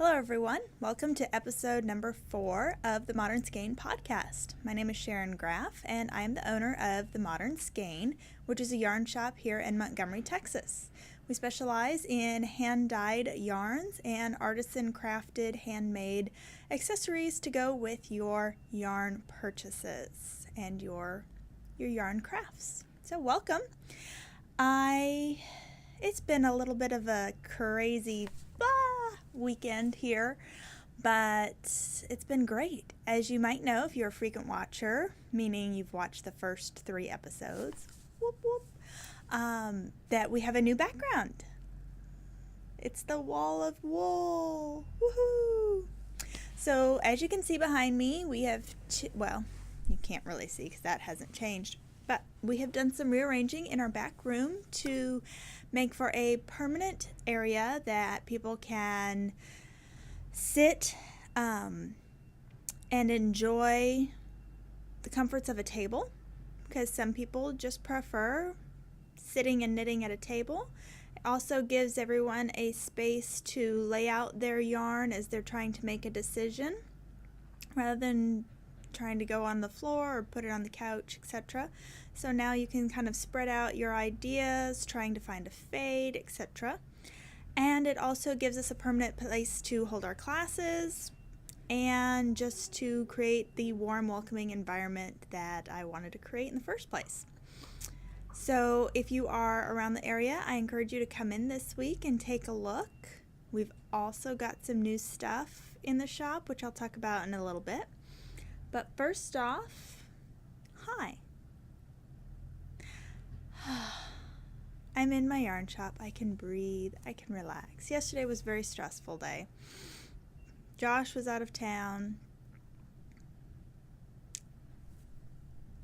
Hello everyone, welcome to episode number 4 of the Modern Skein podcast. My name is Sharon Graff and I am the owner of the Modern Skein, which is a yarn shop here in Montgomery, Texas. We specialize in hand-dyed yarns and artisan crafted handmade accessories to go with your yarn purchases and your yarn crafts. So welcome. It's been a little bit of a crazy weekend here, but it's been great. As you might know, if you're a frequent watcher, meaning you've watched the first 3 episodes, that we have a new background. It's the wall of wool. Woohoo! So as you can see behind me, we have, you can't really see because that hasn't changed, but we have done some rearranging in our back room to make for a permanent area that people can sit and enjoy the comforts of a table, because some people just prefer sitting and knitting at a table. It also gives everyone a space to lay out their yarn as they're trying to make a decision, rather than trying to go on the floor or put it on the couch, etc. So now you can kind of spread out your ideas, trying to find a fade, etc. And it also gives us a permanent place to hold our classes and just to create the warm, welcoming environment that I wanted to create in the first place. So if you are around the area, I encourage you to come in this week and take a look. We've also got some new stuff in the shop, which I'll talk about in a little bit. But first off, hi. I'm in my yarn shop. I can breathe. I can relax. Yesterday was a very stressful day. Josh was out of town.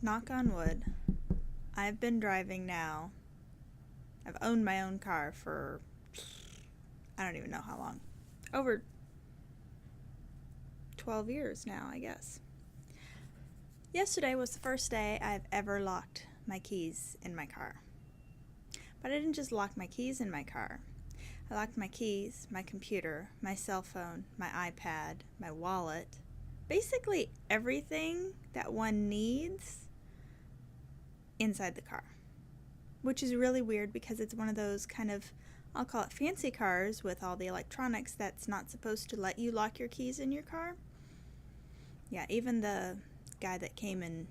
Knock on wood. I've been driving now. I've owned my own car for, I don't even know how long. Over 12 years now, I guess. Yesterday was the first day I've ever locked my keys in my car. But I didn't just lock my keys in my car. I locked my keys, my computer, my cell phone, my iPad, my wallet, basically everything that one needs inside the car. Which is really weird because it's one of those kind of, I'll call it fancy cars with all the electronics that's not supposed to let you lock your keys in your car. Yeah, even the guy that came and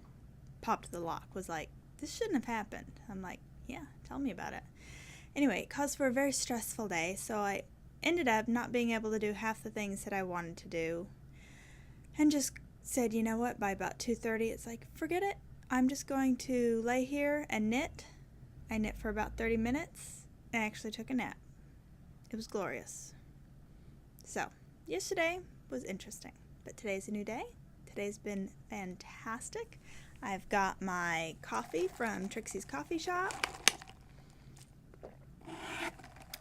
popped the lock was like, this shouldn't have happened. I'm like, yeah, tell me about it. Anyway, it caused for a very stressful day, so I ended up not being able to do half the things that I wanted to do, and just said, you know what, by about 2:30, it's like, forget it. I'm just going to lay here and knit. I knit for about 30 minutes, and I actually took a nap. It was glorious. So, yesterday was interesting, but today's a new day. Today's been fantastic. I've got my coffee from Trixie's Coffee Shop,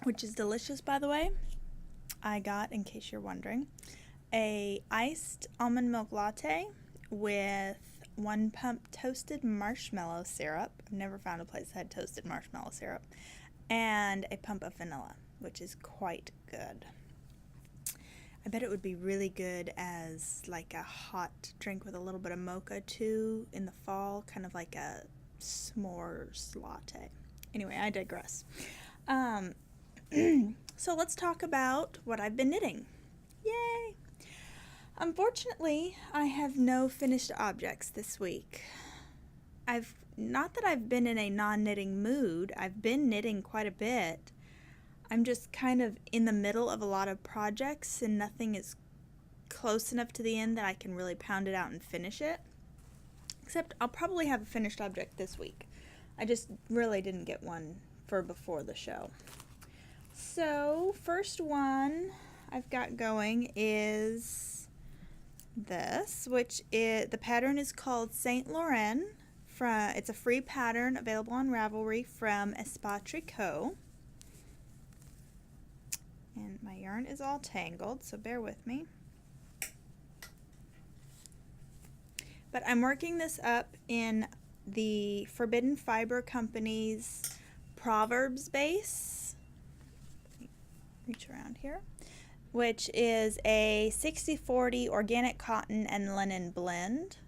which is delicious, by the way. I got, in case you're wondering, a iced almond milk latte with 1 pump toasted marshmallow syrup. I've never found a place that had toasted marshmallow syrup. And a pump of vanilla, which is quite good. I bet it would be really good as like a hot drink with a little bit of mocha too in the fall, kind of like a s'mores latte. Anyway, I digress. So let's talk about what I've been knitting. Yay! Unfortunately, I have no finished objects this week. Not that I've been in a non-knitting mood. I've been knitting quite a bit. I'm just kind of in the middle of a lot of projects and nothing is close enough to the end that I can really pound it out and finish it. Except I'll probably have a finished object this week. I just really didn't get one for before the show. So, first one I've got going is this, which the pattern is called Saint Laurent. It's a free pattern available on Ravelry from Espat Tricot. And my yarn is all tangled, so bear with me. But I'm working this up in the Forbidden Fiber Company's Proverbs base. Reach around here. which is a 60-40 organic cotton and linen blend,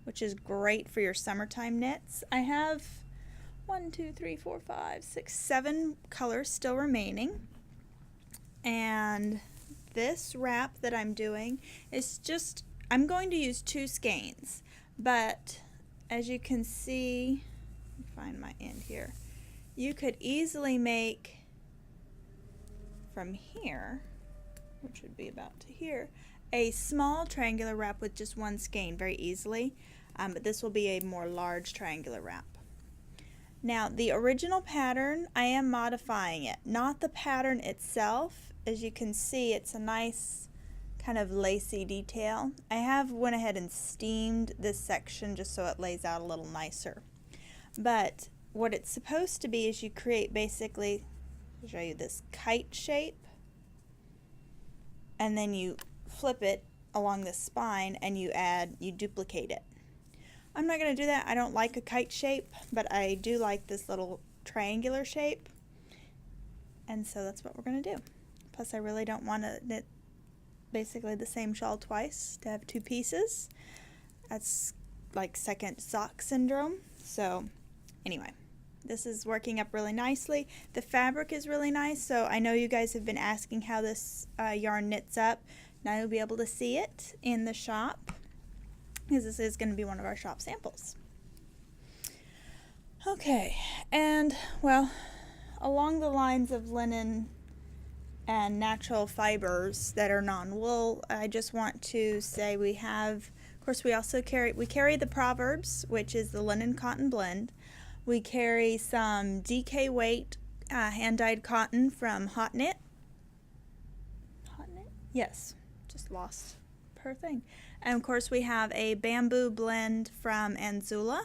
which is great for your summertime knits. I have 1, 2, 3, 4, 5, 6, 7 colors still remaining. And this wrap that I'm doing is just, I'm going to use 2 skeins, but as you can see, find my end here, you could easily make from here, which would be about to here, a small triangular wrap with just 1 skein very easily, but this will be a more large triangular wrap. Now the original pattern, I am modifying it, not the pattern itself. As you can see, it's a nice kind of lacy detail. I have went ahead and steamed this section just so it lays out a little nicer. But what it's supposed to be is you create basically, I'll show you this kite shape, and then you flip it along the spine and you duplicate it. I'm not going to do that. I don't like a kite shape, but I do like this little triangular shape, and so that's what we're going to do. Plus I really don't want to knit basically the same shawl twice to have 2 pieces. That's like second sock syndrome. So anyway, this is working up really nicely. The fabric is really nice, so I know you guys have been asking how this yarn knits up. Now you'll be able to see it in the shop, because this is going to be one of our shop samples. Okay, and well, along the lines of linen and natural fibers that are non-wool, I just want to say we have, of course, we carry the Proverbs, which is the linen cotton blend. We carry some DK weight hand-dyed cotton from Hot Knit. Hot Knit? Yes, just lost per thing. And of course we have a bamboo blend from Anzula.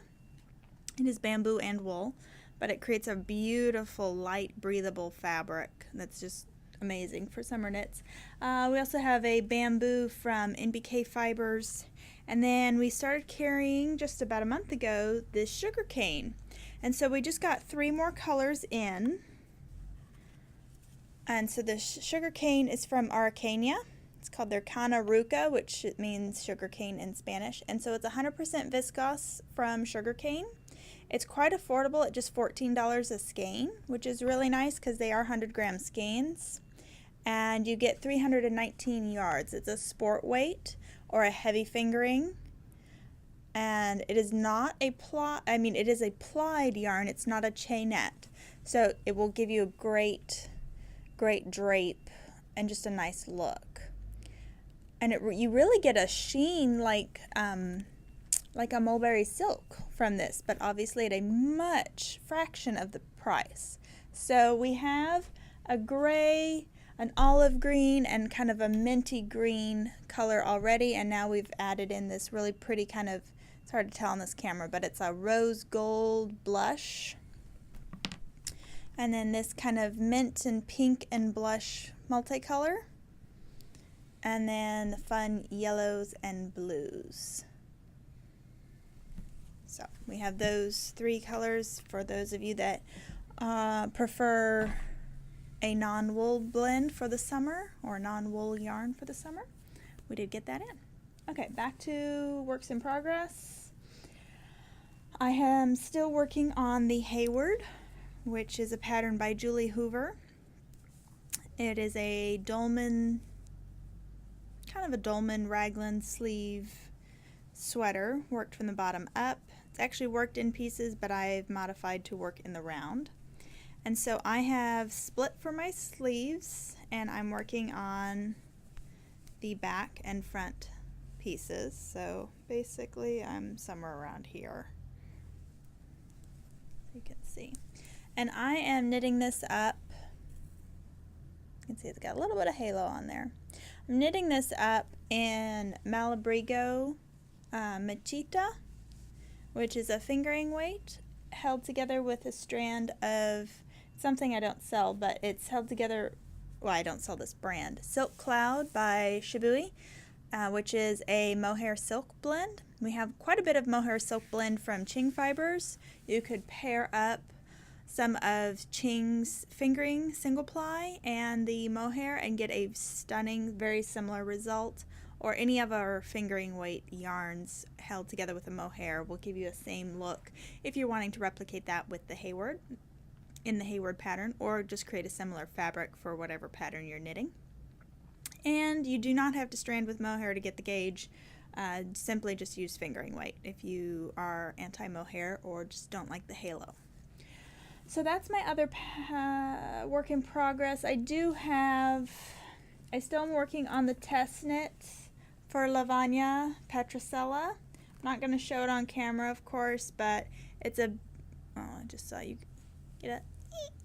It is bamboo and wool, but it creates a beautiful light breathable fabric that's just amazing for summer knits. We also have a bamboo from NBK Fibers, and then we started carrying just about a month ago this sugar cane, and so we just got 3 more colors in. And so the sugar cane is from Araucania. It's called their Cana Ruca, which means sugar cane in Spanish, and so it's 100% viscose from sugar cane. It's quite affordable at just $14 a skein, which is really nice because they are 100-gram skeins. And you get 319 yards. It's a sport weight or a heavy fingering. And it is not a it is a plied yarn. It's not a chainette. So it will give you a great drape and just a nice look. And you really get a sheen like a mulberry silk from this, but obviously at a much fraction of the price. So we have a gray, an olive green, and kind of a minty green color already, and now we've added in this really pretty kind of, it's hard to tell on this camera, but it's a rose gold blush, and then this kind of mint and pink and blush multicolor, and then fun yellows and blues. So we have those 3 colors for those of you that prefer a non-wool blend for the summer, or non-wool yarn for the summer. We did get that in. Okay, back to works in progress. I am still working on the Hayward, which is a pattern by Julie Hoover. It is a dolman, kind of a dolman raglan sleeve sweater, worked from the bottom up. It's actually worked in pieces, but I've modified to work in the round. And so I have split for my sleeves, and I'm working on the back and front pieces. So basically I'm somewhere around here, you can see. And I am knitting this up. You can see it's got a little bit of halo on there. I'm knitting this up in Malabrigo Machita, which is a fingering weight held together with a strand of something I don't sell, but it's held together, well, I don't sell this brand, Silk Cloud by Shibui, which is a mohair silk blend. We have quite a bit of mohair silk blend from Ching Fibers. You could pair up some of Ching's fingering single ply and the mohair and get a stunning, very similar result. Or any of our fingering weight yarns held together with a mohair will give you the same look if you're wanting to replicate that with the Hayward, in the Hayward pattern, or just create a similar fabric for whatever pattern you're knitting. And you do not have to strand with mohair to get the gauge. Simply just use fingering weight if you are anti-mohair or just don't like the halo. So that's my other work in progress. I still am working on the test knit for Lavanya Petrosella. I'm not going to show it on camera, of course, but it's I just saw you get a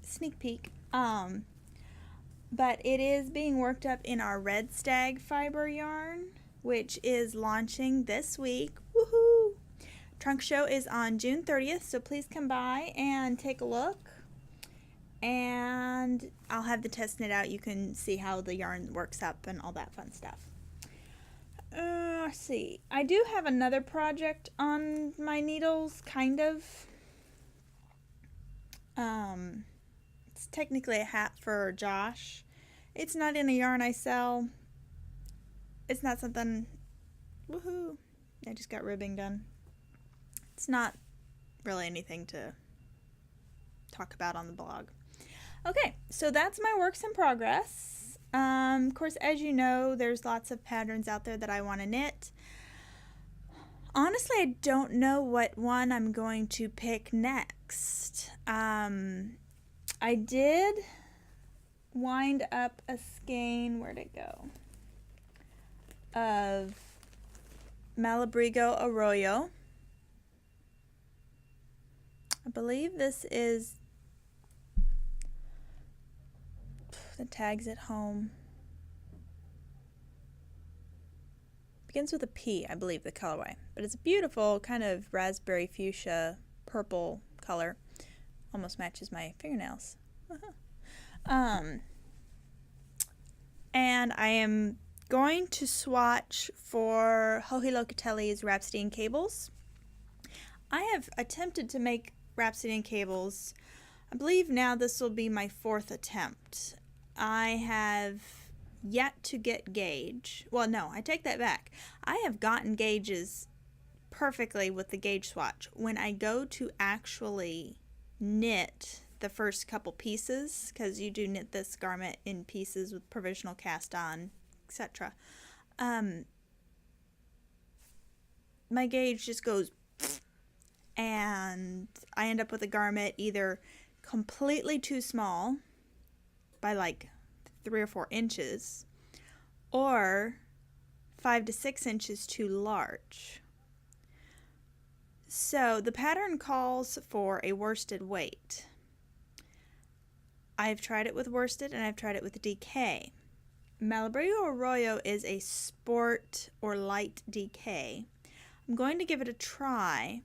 sneak peek. But it is being worked up in our Red Stag fiber yarn, which is launching this week. Woohoo! Trunk show is on June 30th, so please come by and take a look. And I'll have the test knit out. You can see how the yarn works up and all that fun stuff. Let's see. I do have another project on my needles, kind of. It's technically a hat for Josh. It's not in a yarn I sell. It's not something... Woohoo! I just got ribbing done. It's not really anything to talk about on the blog. Okay, so that's my works in progress. Of course, as you know, there's lots of patterns out there that I want to knit. Honestly, I don't know what one I'm going to pick next. I did wind up a skein, where'd it go, of Malabrigo Arroyo. I believe this is the tags at home. Begins with a P, I believe, the colorway. But it's a beautiful kind of raspberry fuchsia purple color. Almost matches my fingernails. And I am going to swatch for Joji Locatelli's Rhapsody in Cables. I have attempted to make Rhapsody in Cables. I believe now this will be my 4th attempt. I have yet to get gauge. Well, no, I take that back. I have gotten gauges perfectly with the gauge swatch. When I go to actually knit the first couple pieces, because you do knit this garment in pieces with provisional cast on, etc. My gauge just goes and I end up with a garment either completely too small by like 3 or 4 inches, or 5 to 6 inches too large. So the pattern calls for a worsted weight. I've tried it with worsted and I've tried it with DK. Malabrigo Arroyo is a sport or light DK. I'm going to give it a try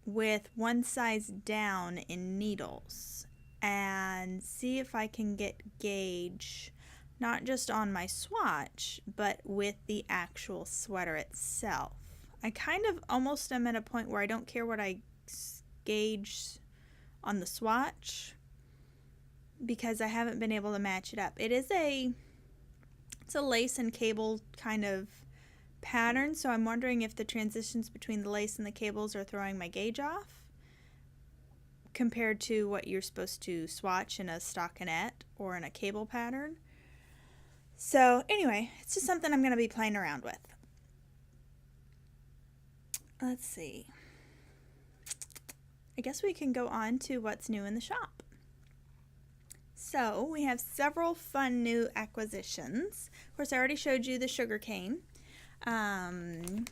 with one size down in needles and see if I can get gauge not just on my swatch but with the actual sweater itself. I kind of almost am at a point where I don't care what I gauge on the swatch because I haven't been able to match it up. It's a lace and cable kind of pattern, so I'm wondering if the transitions between the lace and the cables are throwing my gauge off compared to what you're supposed to swatch in a stockinette or in a cable pattern. So anyway, it's just something I'm going to be playing around with. Let's see. I guess we can go on to what's new in the shop. So we have several fun new acquisitions. Of course, I already showed you the sugar cane. I'm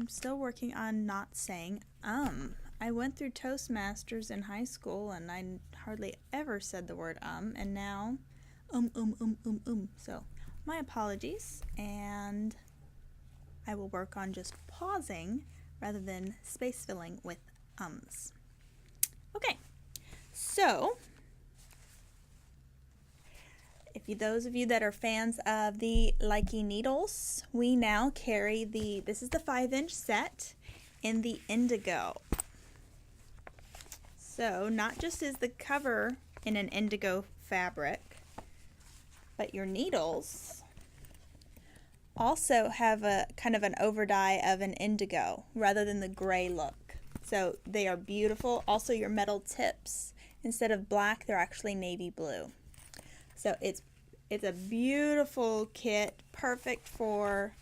still working on not saying I went through Toastmasters in high school and I hardly ever said the word and now So my apologies, and I will work on just pausing rather than space filling with ums. Okay, so those of you that are fans of the Likey needles, we now carry this is the 5-inch set in the indigo. So not just is the cover in an indigo fabric, but your needles also have a kind of an overdye of an indigo rather than the gray look. So they are beautiful. Also your metal tips, instead of black, they're actually navy blue. So it's a beautiful kit, perfect for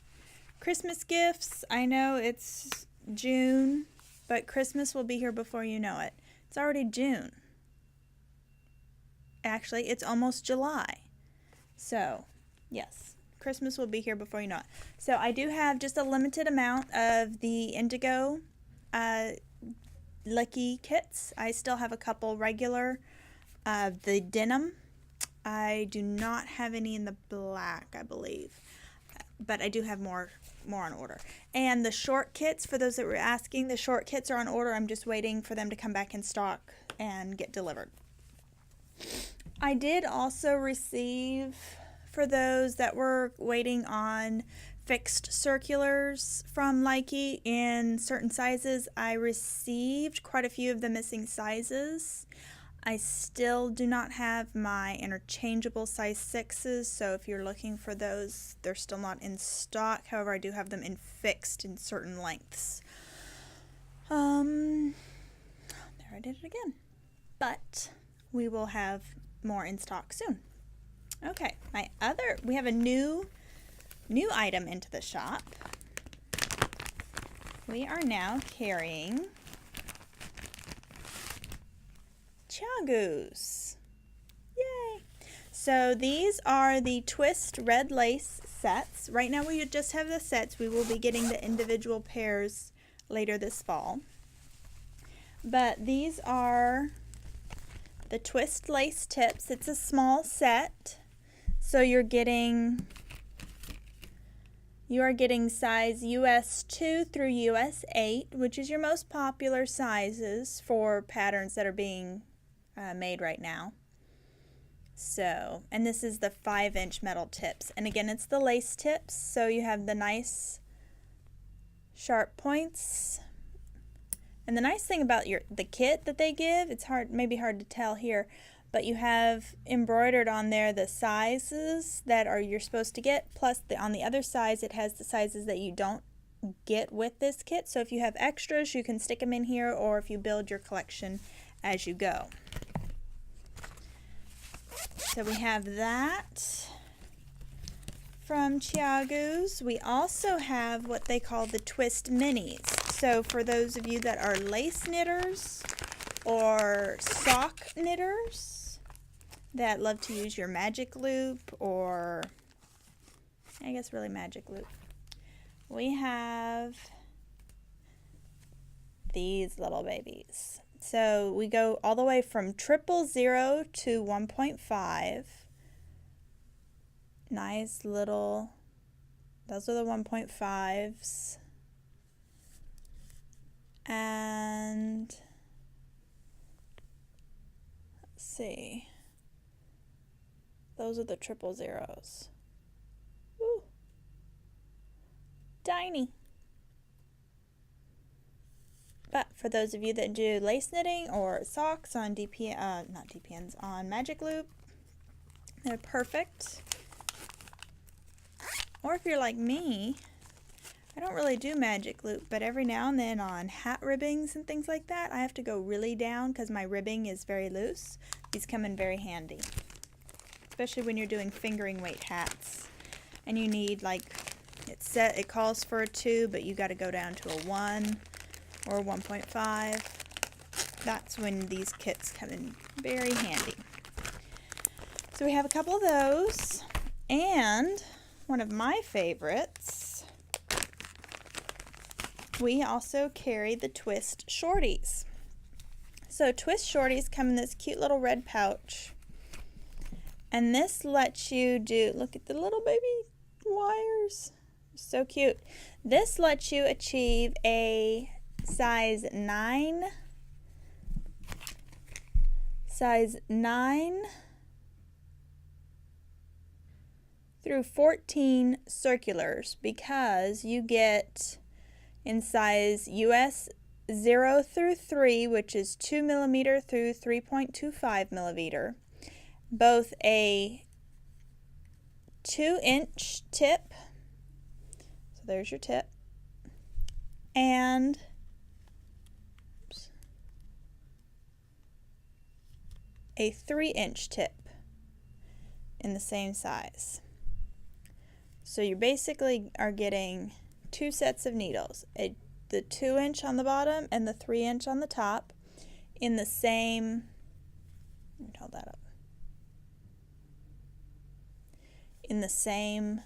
Christmas gifts. I know it's June, but Christmas will be here before you know it. It's already June. Actually, it's almost July. So, yes, Christmas will be here before you know it. So I do have just a limited amount of the indigo Lucky kits. I still have a couple regular of the denim. I do not have any in the black, I believe, but I do have more on order. And the short kits, for those that were asking, the short kits are on order. I'm just waiting for them to come back in stock and get delivered. I did also receive, for those that were waiting on fixed circulars from Likey in certain sizes, I received quite a few of the missing sizes. I still do not have my interchangeable size 6s, so if you're looking for those, they're still not in stock. However, I do have them in fixed in certain lengths. There, I did it again. But we will have more in stock soon. Okay, we have a new item into the shop. We are now carrying Chagoos. Yay! So these are the twist red lace sets. Right now we just have the sets. We will be getting the individual pairs later this fall. But these are the twist lace tips. It's a small set. So you are getting size US 2 through US 8, which is your most popular sizes for patterns that are being made right now. So, and this is the 5-inch metal tips. And again, it's the lace tips, so you have the nice sharp points. And the nice thing about the kit that they give, it's maybe hard to tell here, but you have embroidered on there the sizes that you're supposed to get, plus on the other sides it has the sizes that you don't get with this kit. So if you have extras, you can stick them in here, or if you build your collection as you go. So we have that from Chiago's. We also have what they call the twist minis. So for those of you that are lace knitters or sock knitters that love to use your magic loop, or I guess really magic loop, we have these little babies. So we go all the way from 000 to 1.5. Nice little, those are the 1.5s. And let's see, those are the 000s. Woo. Tiny. But for those of you that do lace knitting or socks on on Magic Loop, they're perfect. Or if you're like me, I don't really do Magic Loop, but every now and then on hat ribbings and things like that, I have to go really down because my ribbing is very loose. These come in very handy, especially when you're doing fingering weight hats and you need, like, it calls for a 2, but you got to go down to a 1 or 1.5. That's when these kits come in very handy. So we have a couple of those, and one of my favorites, we also carry the twist shorties. So twist shorties come in this cute little red pouch, and this lets you look at the little baby wires, so cute. This lets you achieve a size 9 through 14 circulars, because you get in size US 0 through 3, which is 2 millimeter through 3.25 millimeter, both a 2-inch tip, so there's your tip, and a 3-inch tip in the same size. So you basically are getting 2 sets of needles, the 2-inch on the bottom and the 3-inch on the top in the same, let me hold that up, in the same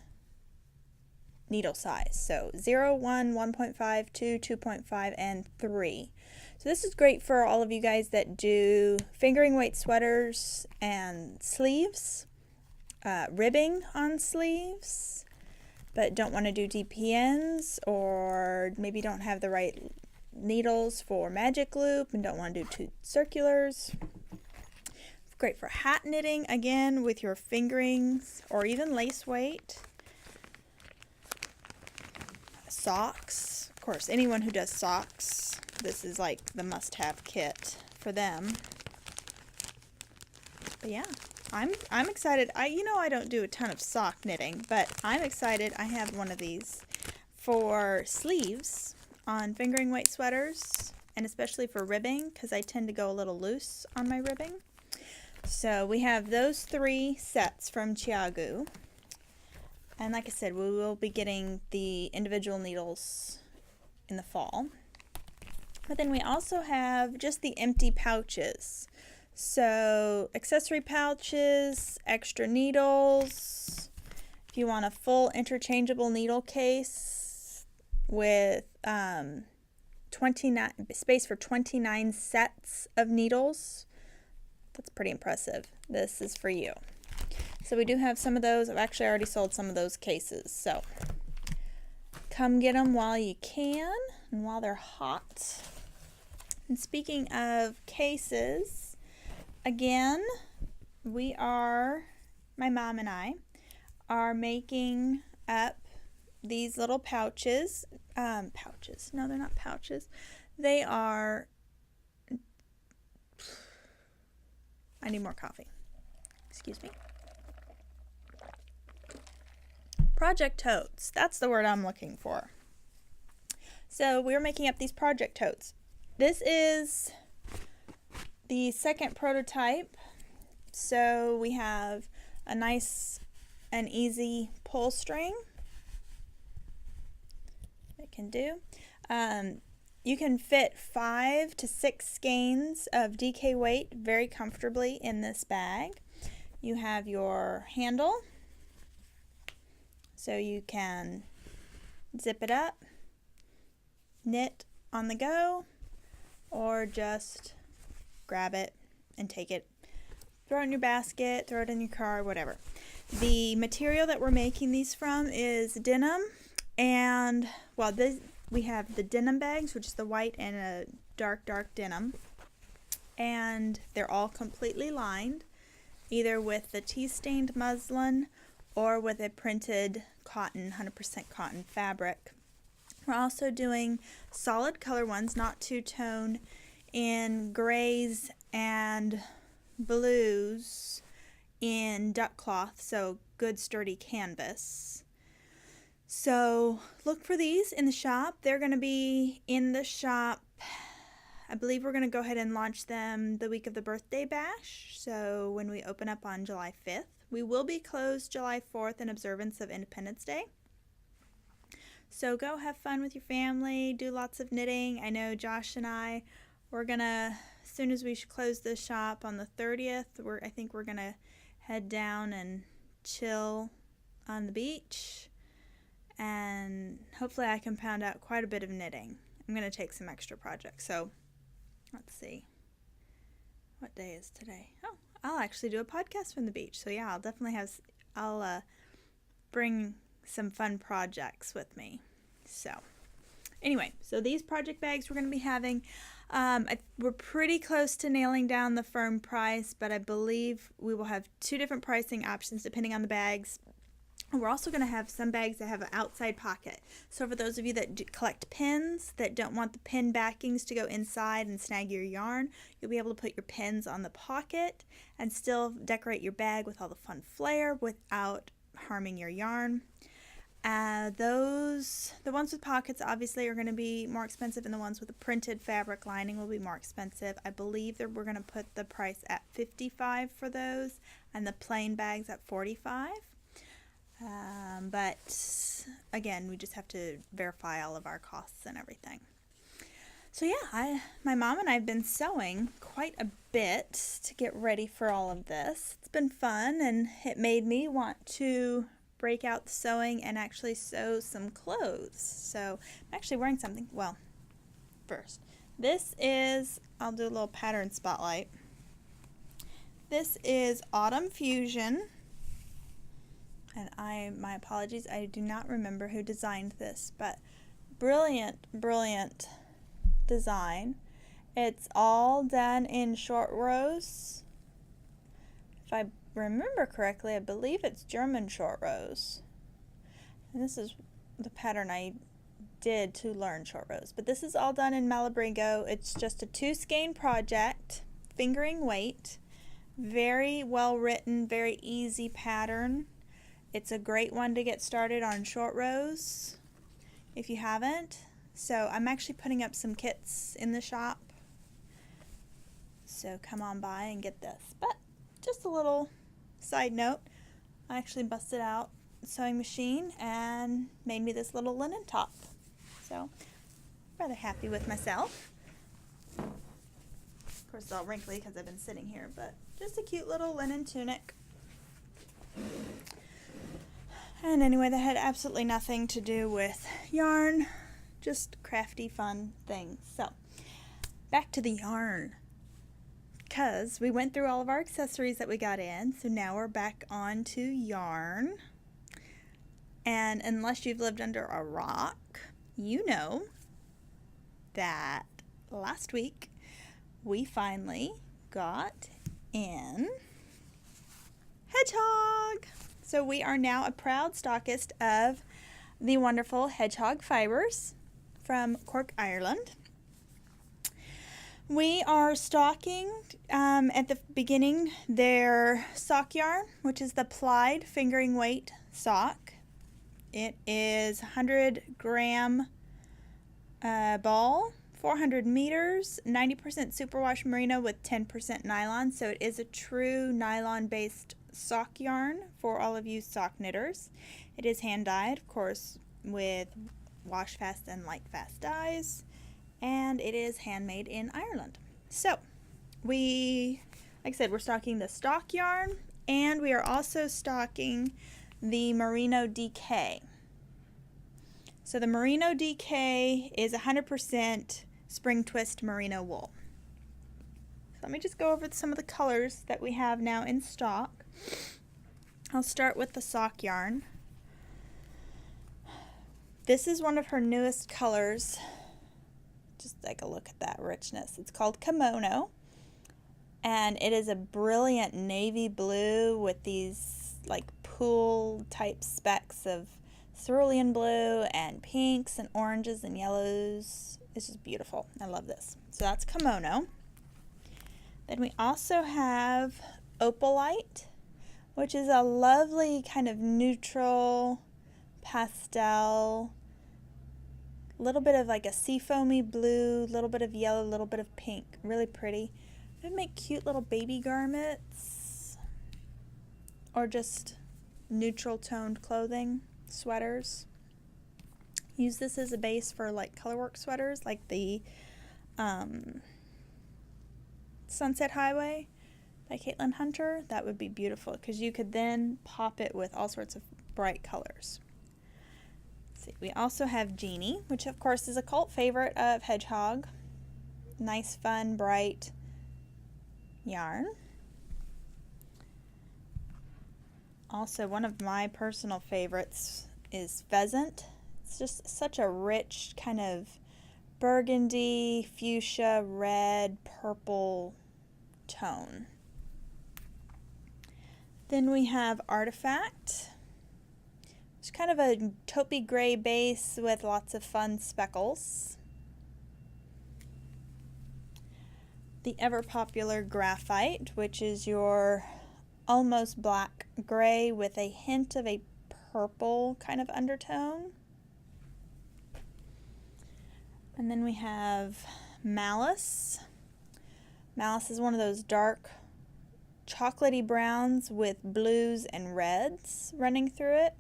needle size. So 0, 1, 1.5, 2, 2.5, and 3. So this is great for all of you guys that do fingering weight sweaters and sleeves, ribbing on sleeves, but don't want to do DPNs, or maybe don't have the right needles for magic loop and don't want to do 2 circulars. Great for hat knitting, again, with your fingerings or even lace weight. Socks, of course, anyone who does socks, this is like the must-have kit for them. But yeah, I'm excited. I don't do a ton of sock knitting, but I'm excited. I have one of these for sleeves on fingering weight sweaters, and especially for ribbing, because I tend to go a little loose on my ribbing. So we have those 3 sets from Chiagu, and like I said, we will be getting the individual needles in the fall. But then we also have just the empty pouches. So accessory pouches, extra needles. If you want a full interchangeable needle case with 29 space for 29 sets of needles, that's pretty impressive. This is for you. So we do have some of those. I've actually already sold some of those cases. So come get them while you can and while they're hot. And speaking of cases, again, my mom and I are making up these little pouches. No, they're not pouches. They are, I need more coffee. Excuse me. Project totes. That's the word I'm looking for. So we're making up these project totes. This is the second prototype. So we have a nice and easy pull string. It can do. You can fit 5 to 6 skeins of DK weight very comfortably in this bag. You have your handle, so you can zip it up, knit on the go, or just grab it and take it, throw it in your basket, throw it in your car, whatever. The material that we're making these from is denim, and we have the denim bags, which is the white and a dark denim, and they're all completely lined, either with the tea-stained muslin or with a printed cotton, 100% cotton fabric. We're also doing solid color ones, not two-tone, in grays and blues in duck cloth, so good sturdy canvas. So look for these in the shop. They're going to be in the shop. I believe we're going to go ahead and launch them the week of the birthday bash. So when we open up on July 5th, we will be closed July 4th in observance of Independence Day. So go have fun with your family, do lots of knitting. I know Josh and I, we're going to, as soon as we close the shop on the 30th, I think we're going to head down and chill on the beach. And hopefully I can pound out quite a bit of knitting. I'm going to take some extra projects. So let's see. What day is today? Oh, I'll actually do a podcast from the beach. So yeah, I'll bring some fun projects with me. So anyway, so these project bags we're going to be having, we're pretty close to nailing down the firm price, but I believe we will have 2 different pricing options depending on the bags. And we're also going to have some bags that have an outside pocket. So for those of you that collect pins that don't want the pin backings to go inside and snag your yarn, you'll be able to put your pins on the pocket and still decorate your bag with all the fun flair without harming your yarn. The ones with pockets obviously are going to be more expensive, and the ones with the printed fabric lining will be more expensive. I believe that we're going to put the price at $55 for those, and the plain bags at $45. But again, we just have to verify all of our costs and everything. So yeah, my mom and I have been sewing quite a bit to get ready for all of this. It's been fun, and it made me want to break out the sewing and actually sew some clothes. So I'm actually wearing something. Well, first, this is, I'll do a little pattern spotlight. This is Autumn Fusion, and my apologies, I do not remember who designed this, but brilliant design. It's all done in short rows. If I remember correctly, I believe it's German short rows. And this is the pattern I did to learn short rows. But this is all done in Malabrigo. It's just a 2-skein project, fingering weight. Very well written, very easy pattern. It's a great one to get started on short rows if you haven't. So I'm actually putting up some kits in the shop. So come on by and get this. But just a little side note, I actually busted out a sewing machine and made me this little linen top. So, rather happy with myself. Of course, it's all wrinkly because I've been sitting here, but just a cute little linen tunic. And anyway, that had absolutely nothing to do with yarn, just crafty, fun things. So, back to the yarn. Because we went through all of our accessories that we got in, so now we're back on to yarn. And unless you've lived under a rock, you know that last week we finally got in Hedgehog. So we are now a proud stockist of the wonderful Hedgehog Fibers from Cork, Ireland. We are stocking at the beginning their sock yarn, which is the plied fingering weight sock. It is 100-gram ball, 400 meters, 90% superwash merino with 10% nylon. So it is a true nylon-based sock yarn for all of you sock knitters. It is hand dyed, of course, with wash fast and light fast dyes. And it is handmade in Ireland. So, like I said, we're stocking the stock yarn, and we are also stocking the Merino DK. So the Merino DK is 100% spring twist merino wool. So let me just go over some of the colors that we have now in stock. I'll start with the sock yarn. This is one of her newest colors. Just take a look at that richness. It's called Kimono, and it is a brilliant navy blue with these like pool type specks of cerulean blue and pinks and oranges and yellows. It's just beautiful. I love this. So that's Kimono. Then we also have Opalite, which is a lovely kind of neutral pastel, little bit of like a seafoamy blue, little bit of yellow, little bit of pink. Really pretty. They make cute little baby garments or just neutral toned clothing, sweaters. Use this as a base for like colorwork sweaters like the Sunset Highway by Caitlin Hunter. That would be beautiful because you could then pop it with all sorts of bright colors. See, we also have Genie, which of course is a cult favorite of Hedgehog. Nice, fun, bright yarn. Also, one of my personal favorites is Pheasant. It's just such a rich kind of burgundy, fuchsia, red, purple tone. Then we have Artifact. It's kind of a taupey gray base with lots of fun speckles. The ever popular graphite, which is your almost black gray with a hint of a purple kind of undertone. And then we have Malice. Malice is one of those dark chocolatey browns with blues and reds running through it.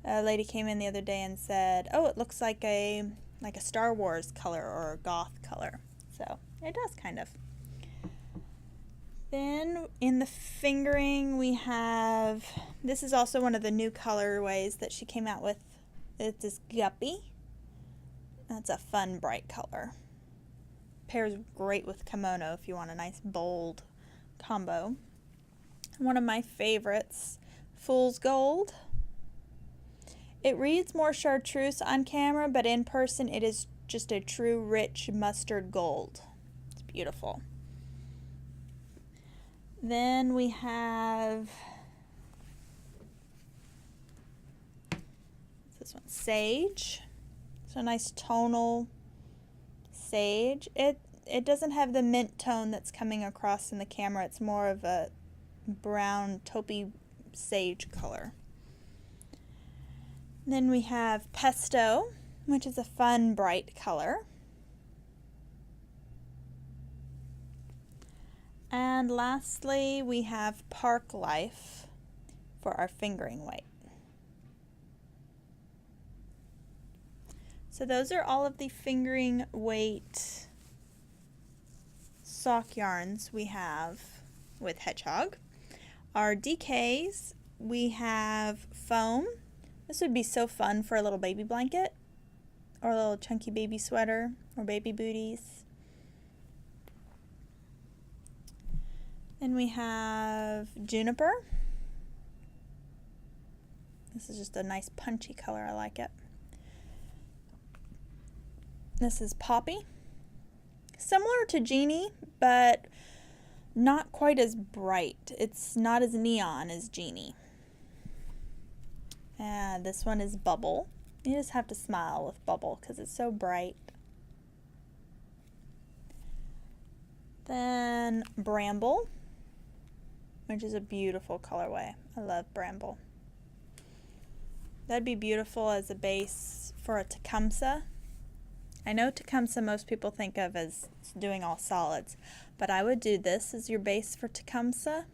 A lady came in the other day and said, "Oh, it looks like a Star Wars color or a goth color." So it does kind of. Then in the fingering we have, this is also one of the new colorways that she came out with. It's this guppy. That's a fun bright color. Pairs great with kimono if you want a nice bold combo. One of my favorites, Fool's Gold. It reads more chartreuse on camera, but in person it is just a true rich mustard gold. It's beautiful. Then we have this one, Sage. It's a nice tonal sage. It doesn't have the mint tone that's coming across in the camera. It's more of a brown taupey sage color. Then we have Pesto, which is a fun bright color. And lastly, we have Park Life for our fingering weight. So those are all of the fingering weight sock yarns we have with Hedgehog. Our DKs, we have foam. This would be so fun for a little baby blanket or a little chunky baby sweater or baby booties. Then we have Juniper. This is just a nice punchy color. I like it. This is Poppy. Similar to Genie, but not quite as bright. It's not as neon as Genie. And this one is Bubble. You just have to smile with Bubble because it's so bright. Then Bramble, which is a beautiful colorway. I love Bramble. That'd be beautiful as a base for a Tecumseh. I know Tecumseh most people think of as doing all solids, but I would do this as your base for Tecumseh.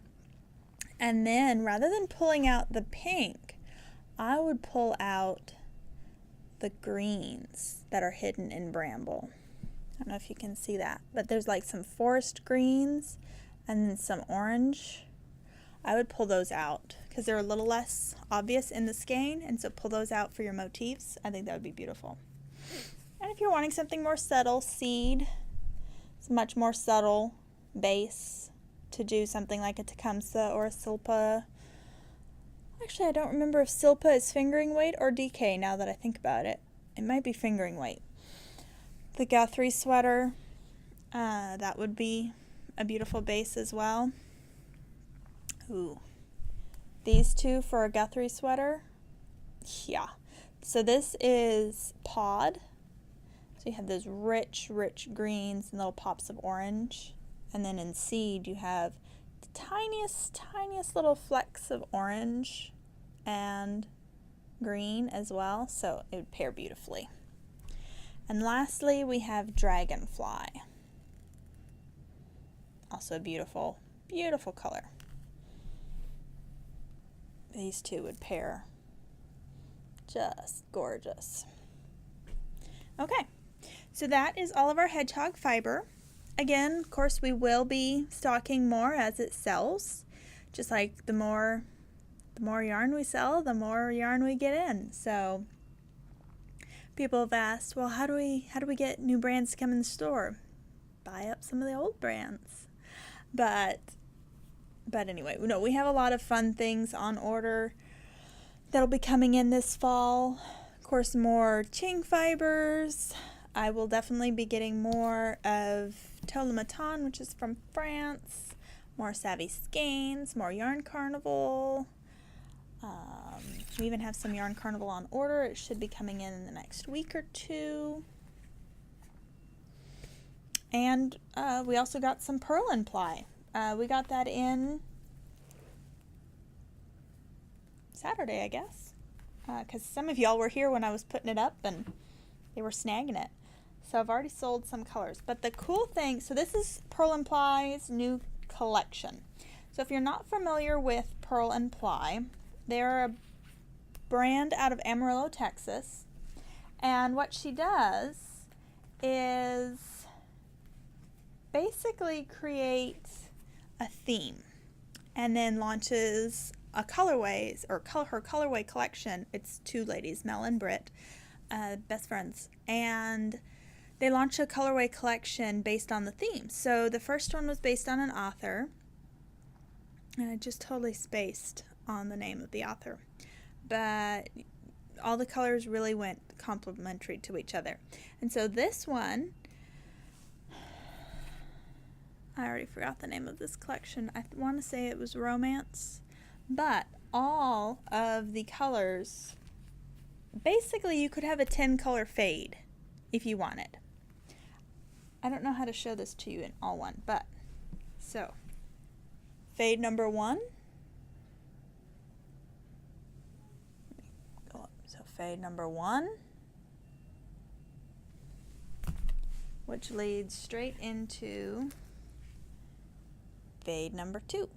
And then rather than pulling out the pink, I would pull out the greens that are hidden in Bramble. I don't know if you can see that, but there's like some forest greens and then some orange. I would pull those out because they're a little less obvious in the skein, and so pull those out for your motifs. I think that would be beautiful. And if you're wanting something more subtle, Seed. It's a much more subtle base to do something like a Tecumseh or a Silpa. Actually, I don't remember if Silpa is fingering weight or DK now that I think about it. It might be fingering weight. The Guthrie sweater, that would be a beautiful base as well. Ooh. These two for a Guthrie sweater. Yeah. So this is Pod. So you have those rich, rich greens and little pops of orange. And then in Seed, you have the tiniest, tiniest little flecks of orange and green as well. So it would pair beautifully. And lastly, we have Dragonfly. Also a beautiful, beautiful color. These two would pair just gorgeous. Okay, so that is all of our Hedgehog fiber. Again, of course, we will be stocking more as it sells. Just like the more yarn we sell, the more yarn we get in. So people have asked, well, how do we get new brands to come in the store? Buy up some of the old brands. But anyway, no, we have a lot of fun things on order that'll be coming in this fall. Of course, more Ching fibers. I will definitely be getting more of Tolamaton, which is from France. More Savvy Skeins, more Yarn Carnival. We even have some Yarn Carnival on order. It should be coming in the next week or two. And we also got some Purlin ply. We got that in Saturday, I guess, because some of y'all were here when I was putting it up and they were snagging it. So I've already sold some colors. But the cool thing, so this is Purlin Ply's new collection. So if you're not familiar with Purlin Ply, they're a brand out of Amarillo, Texas. And what she does is basically create a theme and then launches a colorways or her colorway collection. It's two ladies, Mel and Britt, best friends, and they launched a colorway collection based on the theme. So the first one was based on an author, and I just totally spaced on the name of the author, but all the colors really went complementary to each other. And so this one, I already forgot the name of this collection. I want to say it was Romance, but all of the colors, basically you could have a 10 color fade if you wanted. I don't know how to show this to you in all one, but so fade number 1. So fade number 1, which leads straight into fade number 2.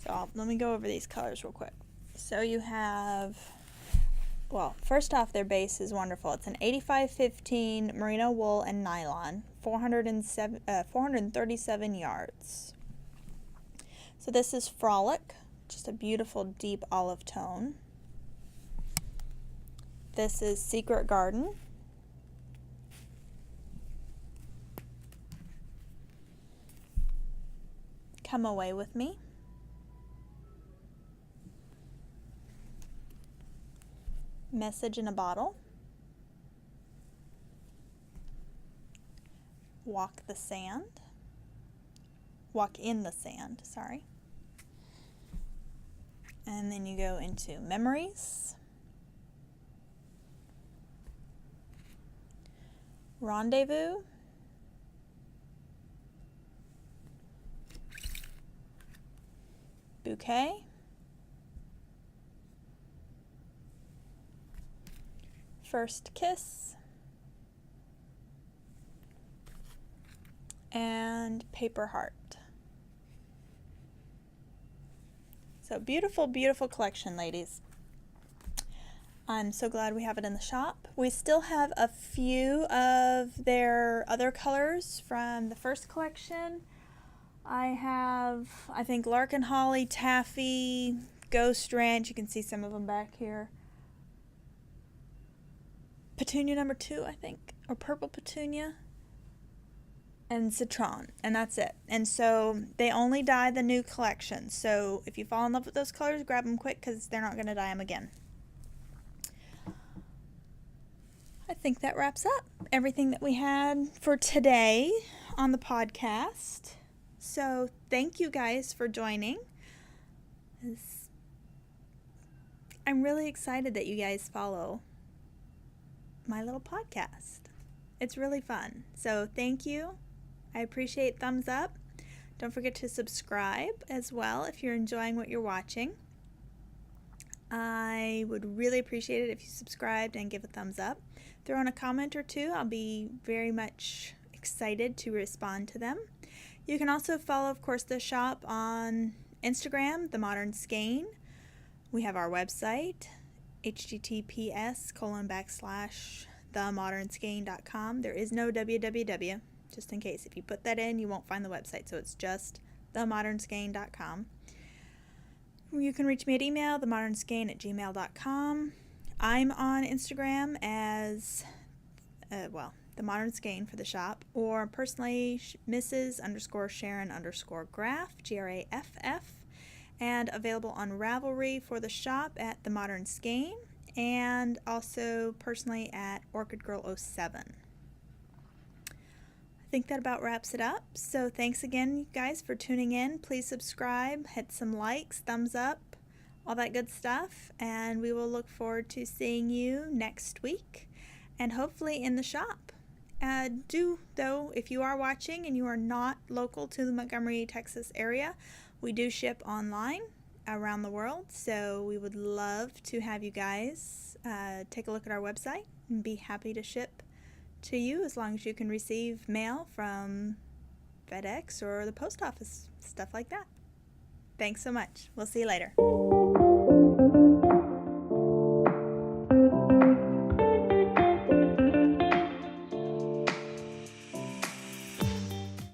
So let me go over these colors real quick. So you have, well, first off, their base is wonderful. It's an 85-15 merino wool and nylon, 437 yards. So this is Frolic, just a beautiful deep olive tone. This is Secret Garden. Come Away With Me. Message in a Bottle. Walk in the Sand, sorry. And then you go into Memories. Rendezvous. Bouquet. First Kiss. And Paper Heart. So beautiful, beautiful collection, ladies. I'm so glad we have it in the shop. We still have a few of their other colors from the first collection. I have, I think, Lark and Holly, Taffy, Ghost Ranch. You can see some of them back here. Petunia number 2, I think, or Purple Petunia. And Citron, and that's it. And so they only dye the new collection. So if you fall in love with those colors, grab them quick because they're not going to dye them again. I think that wraps up everything that we had for today on the podcast. So thank you guys for joining. I'm really excited that you guys follow my little podcast. It's really fun. So thank you. I appreciate thumbs up. Don't forget to subscribe as well if you're enjoying what you're watching. I would really appreciate it if you subscribed and give a thumbs up. Throw in a comment or two. I'll be very much excited to respond to them. You can also follow, of course, the shop on Instagram, The Modern Skein. We have our website, https://themodernskein.com. There is no www, just in case. If you put that in, you won't find the website, so it's just themodernskein.com. You can reach me at email, themodernskein@gmail.com. I'm on Instagram as, The Modern Skein for the shop, or personally, Mrs._Sharon_Graff, Graff, and available on Ravelry for the shop at The Modern Skein, and also personally at Orchid Girl 07. I think that about wraps it up. So thanks again, you guys, for tuning in. Please subscribe, hit some likes, thumbs up, all that good stuff, and we will look forward to seeing you next week and hopefully in the shop. Though, if you are watching and you are not local to the Montgomery, Texas area, we do ship online around the world, so we would love to have you guys take a look at our website and be happy to ship to you as long as you can receive mail from FedEx or the post office, stuff like that. Thanks so much. We'll see you later.